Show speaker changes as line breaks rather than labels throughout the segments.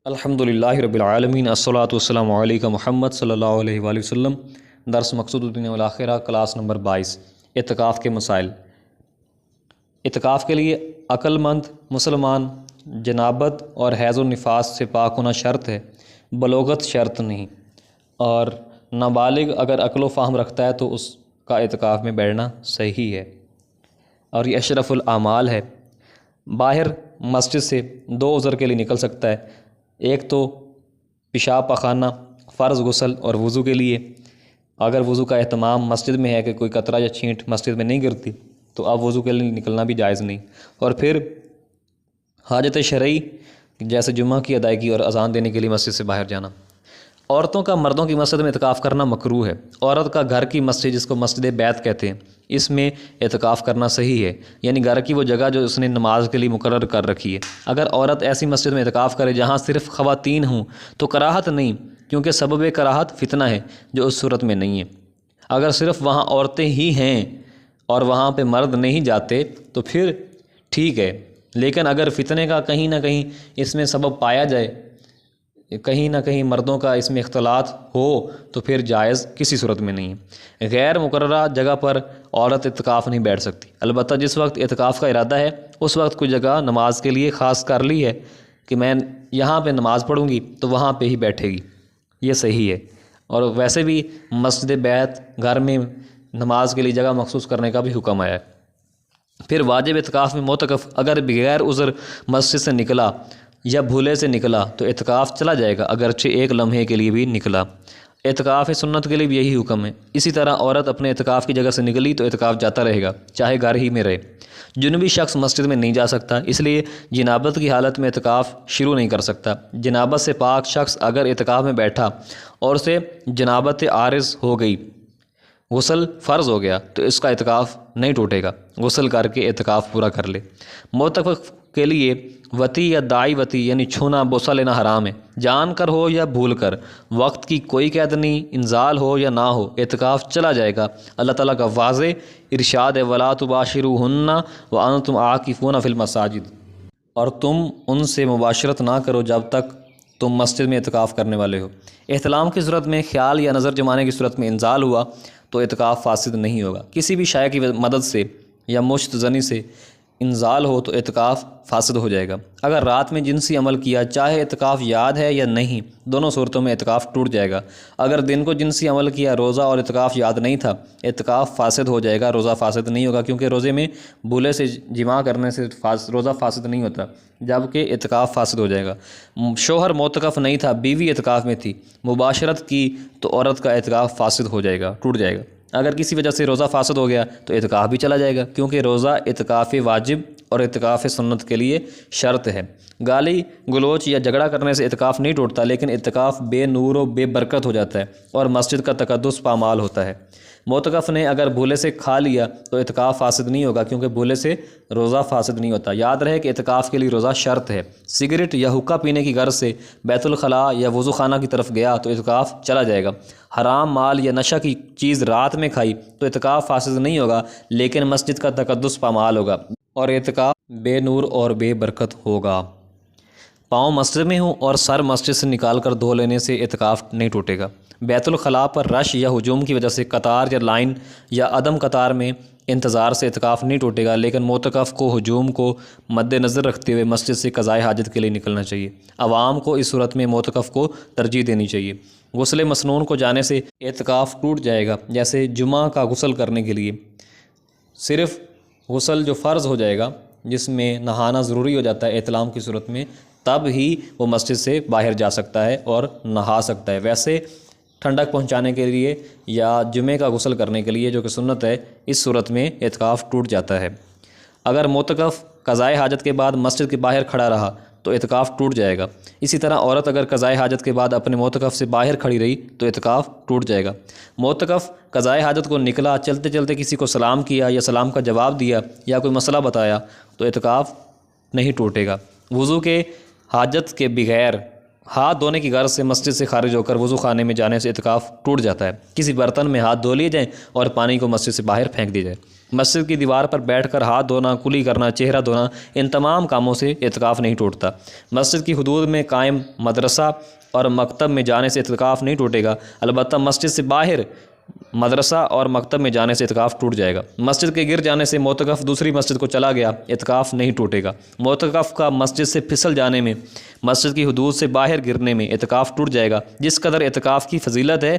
الحمدللہ رب العالمین الصلاۃ والسلام علیکم محمد صلی اللہ علیہ وآلہ وسلم۔ درس مقصود الدنیا والآخرہ، کلاس نمبر 22، اعتکاف کے مسائل۔ اعتکاف کے لیے عقل مند مسلمان جنابت اور حیض و نفاس سے پاک ہونا شرط ہے، بلوغت شرط نہیں، اور نابالغ اگر عقل و فہم رکھتا ہے تو اس کا اعتکاف میں بیٹھنا صحیح ہے، اور یہ اشرف الاعمال ہے۔ باہر مسجد سے دو عذر کے لیے نکل سکتا ہے، ایک تو پیشاب پخانہ، فرض غسل اور وضو کے لیے۔ اگر وضو کا اہتمام مسجد میں ہے کہ کوئی قطرہ یا چھینٹ مسجد میں نہیں گرتی تو اب وضو کے لیے نکلنا بھی جائز نہیں، اور پھر حاجت شرعی جیسے جمعہ کی ادائیگی اور اذان دینے کے لیے مسجد سے باہر جانا۔ عورتوں کا مردوں کی مسجد میں اعتکاف کرنا مکروہ ہے۔ عورت کا گھر کی مسجد، جس کو مسجد بیت کہتے ہیں، اس میں اعتکاف کرنا صحیح ہے، یعنی گھر کی وہ جگہ جو اس نے نماز کے لیے مقرر کر رکھی ہے۔ اگر عورت ایسی مسجد میں اعتکاف کرے جہاں صرف خواتین ہوں تو کراہت نہیں، کیونکہ سبب کراہت فتنہ ہے جو اس صورت میں نہیں ہے۔ اگر صرف وہاں عورتیں ہی ہیں اور وہاں پہ مرد نہیں جاتے تو پھر ٹھیک ہے، لیکن اگر فتنے کا کہیں نہ کہیں اس میں سبب پایا جائے، کہیں نہ کہیں مردوں کا اس میں اختلاط ہو، تو پھر جائز کسی صورت میں نہیں ہے۔ غیر مقررہ جگہ پر عورت اعتکاف نہیں بیٹھ سکتی، البتہ جس وقت اعتکاف کا ارادہ ہے اس وقت کوئی جگہ نماز کے لیے خاص کر لی ہے کہ میں یہاں پہ نماز پڑھوں گی تو وہاں پہ ہی بیٹھے گی، یہ صحیح ہے۔ اور ویسے بھی مسجد بیت گھر میں نماز کے لیے جگہ مخصوص کرنے کا بھی حکم آیا ہے۔ پھر واجب اعتکاف میں معتکف اگر بغیر عذر مسجد سے نکلا یا بھولے سے نکلا تو اعتکاف چلا جائے گا، اگرچہ ایک لمحے کے لیے بھی نکلا۔ اعتکاف سنت کے لیے بھی یہی حکم ہے۔ اسی طرح عورت اپنے اعتکاف کی جگہ سے نکلی تو اعتکاف جاتا رہے گا، چاہے گھر ہی میں رہے۔ جنوبی شخص مسجد میں نہیں جا سکتا، اس لیے جنابت کی حالت میں اعتکاف شروع نہیں کر سکتا۔ جنابت سے پاک شخص اگر اعتکاف میں بیٹھا اور اسے جنابت عارض ہو گئی، غسل فرض ہو گیا، تو اس کا اعتکاف نہیں ٹوٹے گا، غسل کر کے اعتکاف پورا کر لے۔ معتکف کے لیے وطی یا دائی وطی یعنی چھونا بوسہ لینا حرام ہے، جان کر ہو یا بھول کر۔ وقت کی کوئی قید نہیں، انزال ہو یا نہ ہو، اعتکاف چلا جائے گا۔ اللہ تعالیٰ کا واضح ارشاد ہے، وَلَا تُبَاشِرُوهُنَّ وَأَنْتُمْ عَاكِفُونَ فِي الْمَسَاجِدِ، اور تم ان سے مباشرت نہ کرو جب تک تم مسجد میں اعتکاف کرنے والے ہو۔ احتلام کی صورت میں خیال یا نظر جمانے کی صورت میں انزال ہوا تو اعتکاف فاسد نہیں ہوگا۔ کسی بھی شے کی مدد سے یا مشت زنی سے انزال ہو تو اعتکاف فاسد ہو جائے گا۔ اگر رات میں جنسی عمل کیا، چاہے اعتکاف یاد ہے یا نہیں، دونوں صورتوں میں اعتکاف ٹوٹ جائے گا۔ اگر دن کو جنسی عمل کیا، روزہ اور اعتکاف یاد نہیں تھا، اعتکاف فاسد ہو جائے گا، روزہ فاسد نہیں ہوگا، کیونکہ روزے میں بھولے سے جماع کرنے سے روزہ فاسد نہیں ہوتا، جبکہ اعتکاف فاسد ہو جائے گا۔ شوہر معتکف نہیں تھا، بیوی اعتکاف میں تھی، مباشرت کی تو عورت کا اعتکاف فاسد ہو جائے گا، ٹوٹ جائے گا۔ اگر کسی وجہ سے روزہ فاسد ہو گیا تو اعتکاف بھی چلا جائے گا، کیونکہ روزہ اعتکاف واجب اور اعتکاف سنت کے لیے شرط ہے۔ گالی گلوچ یا جھگڑا کرنے سے اعتکاف نہیں ٹوٹتا، لیکن اعتکاف بے نور و بے برکت ہو جاتا ہے اور مسجد کا تقدس پامال ہوتا ہے۔ معتکف نے اگر بھولے سے کھا لیا تو اعتکاف فاسد نہیں ہوگا، کیونکہ بھولے سے روزہ فاسد نہیں ہوتا۔ یاد رہے کہ اعتکاف کے لیے روزہ شرط ہے۔ سگریٹ یا حقہ پینے کی غرض سے بیت الخلاء یا وضو خانہ کی طرف گیا تو اعتکاف چلا جائے گا۔ حرام مال یا نشہ کی چیز رات میں کھائی تو اعتکاف فاسد نہیں ہوگا، لیکن مسجد کا تقدس پامال ہوگا اور اعتکاف بے نور اور بے برکت ہوگا۔ پاؤں مسجد میں ہوں اور سر مسجد سے نکال کر دھو لینے سے اعتکاف نہیں ٹوٹے گا۔ بیت الخلاء پر رش یا ہجوم کی وجہ سے قطار یا لائن یا عدم قطار میں انتظار سے اعتکاف نہیں ٹوٹے گا، لیکن معتکف کو ہجوم کو مد نظر رکھتے ہوئے مسجد سے قضاء حاجت کے لیے نکلنا چاہیے۔ عوام کو اس صورت میں معتکف کو ترجیح دینی چاہیے۔ غسل مسنون کو جانے سے اعتکاف ٹوٹ جائے گا، جیسے جمعہ کا غسل کرنے کے لیے صرف غسل جو فرض ہو جائے گا، جس میں نہانا ضروری ہو جاتا ہے احتلام کی صورت میں، تب ہی وہ مسجد سے باہر جا سکتا ہے اور نہا سکتا ہے۔ ویسے ٹھنڈک پہنچانے کے لیے یا جمعے کا غسل کرنے کے لیے، جو کہ سنت ہے، اس صورت میں اعتکاف ٹوٹ جاتا ہے۔ اگر معتکف قضاء حاجت کے بعد مسجد کے باہر کھڑا رہا تو اعتکاف ٹوٹ جائے گا۔ اسی طرح عورت اگر قضاء حاجت کے بعد اپنے معتکف سے باہر کھڑی رہی تو اعتکاف ٹوٹ جائے گا۔ معتکف قضاء حاجت کو نکلا، چلتے چلتے کسی کو سلام کیا یا سلام کا جواب دیا یا کوئی مسئلہ بتایا تو اعتکاف نہیں ٹوٹے گا۔ وضو کے حاجت کے بغیر ہاتھ دھونے کی غرض سے مسجد سے خارج ہو کر وضو خانے میں جانے سے اعتکاف ٹوٹ جاتا ہے۔ کسی برتن میں ہاتھ دھو لیے جائیں اور پانی کو مسجد سے باہر پھینک دیا جائے۔ مسجد کی دیوار پر بیٹھ کر ہاتھ دھونا، کلی کرنا، چہرہ دھونا، ان تمام کاموں سے اعتکاف نہیں ٹوٹتا۔ مسجد کی حدود میں قائم مدرسہ اور مکتب میں جانے سے اعتکاف نہیں ٹوٹے گا، البتہ مسجد سے باہر مدرسہ اور مکتب میں جانے سے اعتکاف ٹوٹ جائے گا۔ مسجد کے گر جانے سے معتکف دوسری مسجد کو چلا گیا، اعتکاف نہیں ٹوٹے گا۔ معتکف کا مسجد سے پھسل جانے میں، مسجد کی حدود سے باہر گرنے میں اعتکاف ٹوٹ جائے گا۔ جس قدر اعتکاف کی فضیلت ہے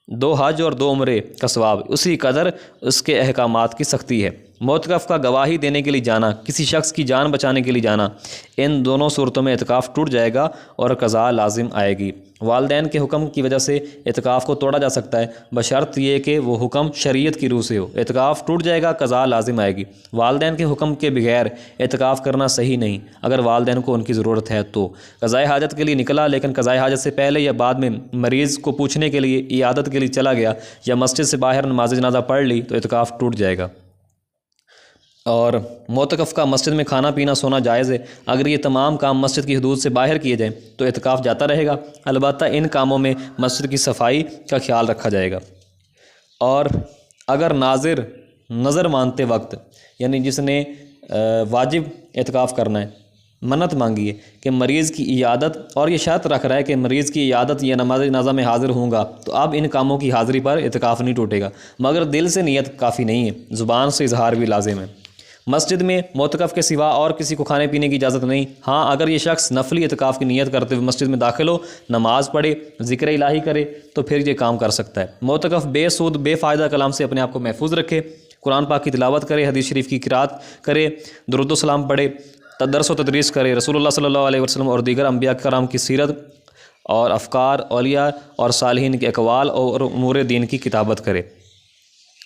2 حج اور 2 عمرے کا ثواب، اسی قدر اس کے احکامات کی سختی ہے۔ معتکف کا گواہی دینے کے لیے جانا، کسی شخص کی جان بچانے کے لیے جانا، ان دونوں صورتوں میں اعتکاف ٹوٹ جائے گا اور قضا لازم آئے گی۔ والدین کے حکم کی وجہ سے اعتکاف کو توڑا جا سکتا ہے، بشرط یہ کہ وہ حکم شریعت کی روح سے ہو۔ اعتکاف ٹوٹ جائے گا، قضا لازم آئے گی۔ والدین کے حکم کے بغیر اعتکاف کرنا صحیح نہیں، اگر والدین کو ان کی ضرورت ہے تو۔ قضائے حاجت کے لیے نکلا لیکن قضائے حاجت سے پہلے یا بعد میں مریض کو پوچھنے کے لیے، عیادت کے لیے چلا گیا یا مسجد سے باہر نماز جنازہ پڑھ لی تو اعتکاف ٹوٹ جائے گا۔ اور معتکف کا مسجد میں کھانا پینا سونا جائز ہے، اگر یہ تمام کام مسجد کی حدود سے باہر کیے جائیں تو اعتکاف جاتا رہے گا، البتہ ان کاموں میں مسجد کی صفائی کا خیال رکھا جائے گا۔ اور اگر نظر مانتے وقت، یعنی جس نے واجب اعتکاف کرنا ہے، منت مانگی ہے کہ مریض کی عیادت، اور یہ شرط رکھ رہا ہے کہ مریض کی عیادت یا نماز جنازہ میں حاضر ہوں گا، تو اب ان کاموں کی حاضری پر اعتکاف نہیں ٹوٹے گا، مگر دل سے نیت کافی نہیں ہے، زبان سے اظہار بھی لازم ہے۔ مسجد میں معتکف کے سوا اور کسی کو کھانے پینے کی اجازت نہیں، ہاں اگر یہ شخص نفلی اعتکاف کی نیت کرتے ہوئے مسجد میں داخل ہو، نماز پڑھے، ذکر الہی کرے تو پھر یہ کام کر سکتا ہے۔ معتکف بے سود بے فائدہ کلام سے اپنے آپ کو محفوظ رکھے، قرآن پاک کی تلاوت کرے، حدیث شریف کی قرات کرے، درود و سلام پڑھے، درس و تدریس کرے، رسول اللہ صلی اللہ علیہ وسلم اور دیگر انبیاء کرام کی سیرت اور افکار، اولیاء اور صالحین کے اقوال اور امور دین کی کتابت کرے۔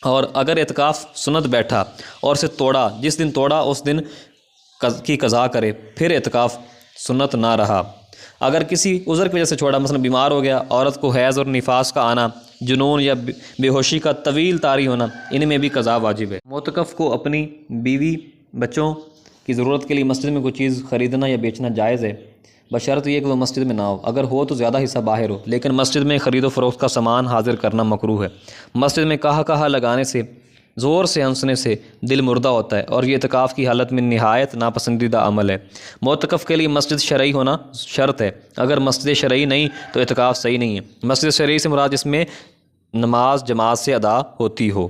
اور اگر اعتکاف سنت بیٹھا اور اسے توڑا، جس دن توڑا اس دن کی قضا کرے، پھر اعتکاف سنت نہ رہا۔ اگر کسی عذر کی وجہ سے چھوڑا، مثلا بیمار ہو گیا، عورت کو حیض اور نفاس کا آنا، جنون یا بے ہوشی کا طویل طاری ہونا، ان میں بھی قضا واجب ہے۔ معتکف کو اپنی بیوی بچوں کی ضرورت کے لیے مسجد میں کوئی چیز خریدنا یا بیچنا جائز ہے، بشرط یہ کہ وہ مسجد میں نہ ہو، اگر ہو تو زیادہ حصہ باہر ہو، لیکن مسجد میں خرید و فروخت کا سامان حاضر کرنا مکروہ ہے۔ مسجد میں کہا لگانے سے، زور سے ہنسنے سے دل مردہ ہوتا ہے اور یہ اعتکاف کی حالت میں نہایت ناپسندیدہ عمل ہے۔ معتکف کے لیے مسجد شرعی ہونا شرط ہے، اگر مسجد شرعی نہیں تو اعتکاف صحیح نہیں ہے۔ مسجد شرعی سے مراد جس میں نماز جماعت سے ادا ہوتی ہو،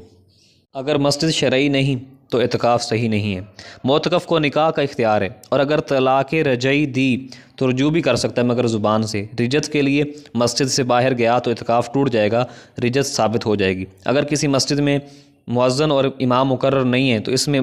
اگر مسجد شرعی نہیں تو اعتکاف صحیح نہیں ہے۔ معتکف کو نکاح کا اختیار ہے، اور اگر طلاق رجعی دی تو رجوع بھی کر سکتا ہے مگر زبان سے۔ رجت کے لیے مسجد سے باہر گیا تو اعتکاف ٹوٹ جائے گا، رجت ثابت ہو جائے گی۔ اگر کسی مسجد میں مؤذن اور امام مقرر نہیں ہے تو اس میں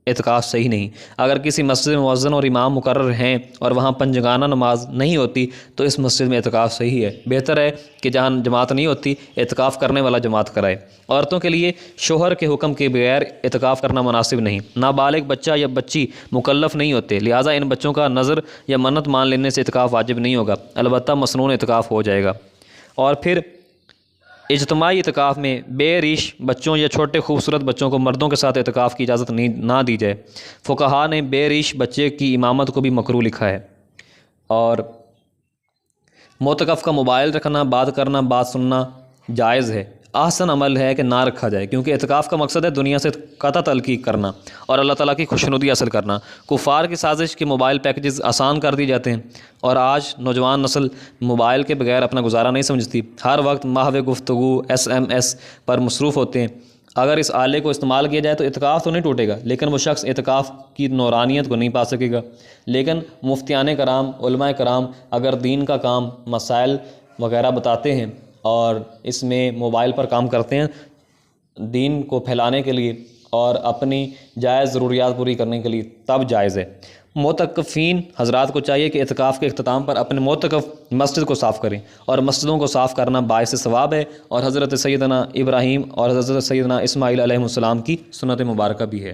اعتکاف صحیح نہیں۔ اگر کسی مسجد میں مؤذن اور امام مقرر ہیں اور وہاں پنجگانہ نماز نہیں ہوتی تو اس مسجد میں اعتکاف صحیح ہے۔ بہتر ہے کہ جہاں جماعت نہیں ہوتی، اعتکاف کرنے والا جماعت کرائے۔ عورتوں کے لیے شوہر کے حکم کے بغیر اعتکاف کرنا مناسب نہیں۔ نابالغ بچہ یا بچی مکلف نہیں ہوتے، لہٰذا ان بچوں کا نظر یا منت مان لینے سے اعتکاف واجب نہیں ہوگا، البتہ مسنون اعتکاف ہو جائے گا۔ اور پھر اجتماعی اعتکاف میں بے ریش بچوں یا چھوٹے خوبصورت بچوں کو مردوں کے ساتھ اعتکاف کی اجازت نہ دی جائے۔ فقہا نے بے ریش بچے کی امامت کو بھی مکروہ لکھا ہے۔ اور معتکف کا موبائل رکھنا، بات کرنا، بات سننا جائز ہے، احسن عمل ہے کہ نہ رکھا جائے، کیونکہ اعتکاف کا مقصد ہے دنیا سے قطع تعلقی کرنا اور اللہ تعالیٰ کی خوشنودی حاصل کرنا۔ کفار کی سازش کے موبائل پیکیجز آسان کر دی جاتے ہیں، اور آج نوجوان نسل موبائل کے بغیر اپنا گزارا نہیں سمجھتی، ہر وقت محو گفتگو SMS پر مصروف ہوتے ہیں۔ اگر اس آلے کو استعمال کیا جائے تو اعتکاف تو نہیں ٹوٹے گا، لیکن وہ شخص اعتکاف کی نورانیت کو نہیں پا سکے گا۔ لیکن مفتیان کرام، علماء کرام اگر دین کا کام، مسائل وغیرہ بتاتے ہیں اور اس میں موبائل پر کام کرتے ہیں دین کو پھیلانے کے لیے اور اپنی جائز ضروریات پوری کرنے کے لیے، تب جائز ہے۔ معتکفین حضرات کو چاہیے کہ اعتکاف کے اختتام پر اپنے معتکف مسجد کو صاف کریں، اور مسجدوں کو صاف کرنا باعث ثواب ہے، اور حضرت سیدنا ابراہیم اور حضرت سیدنا اسماعیل علیہ السلام کی سنت مبارکہ بھی ہے۔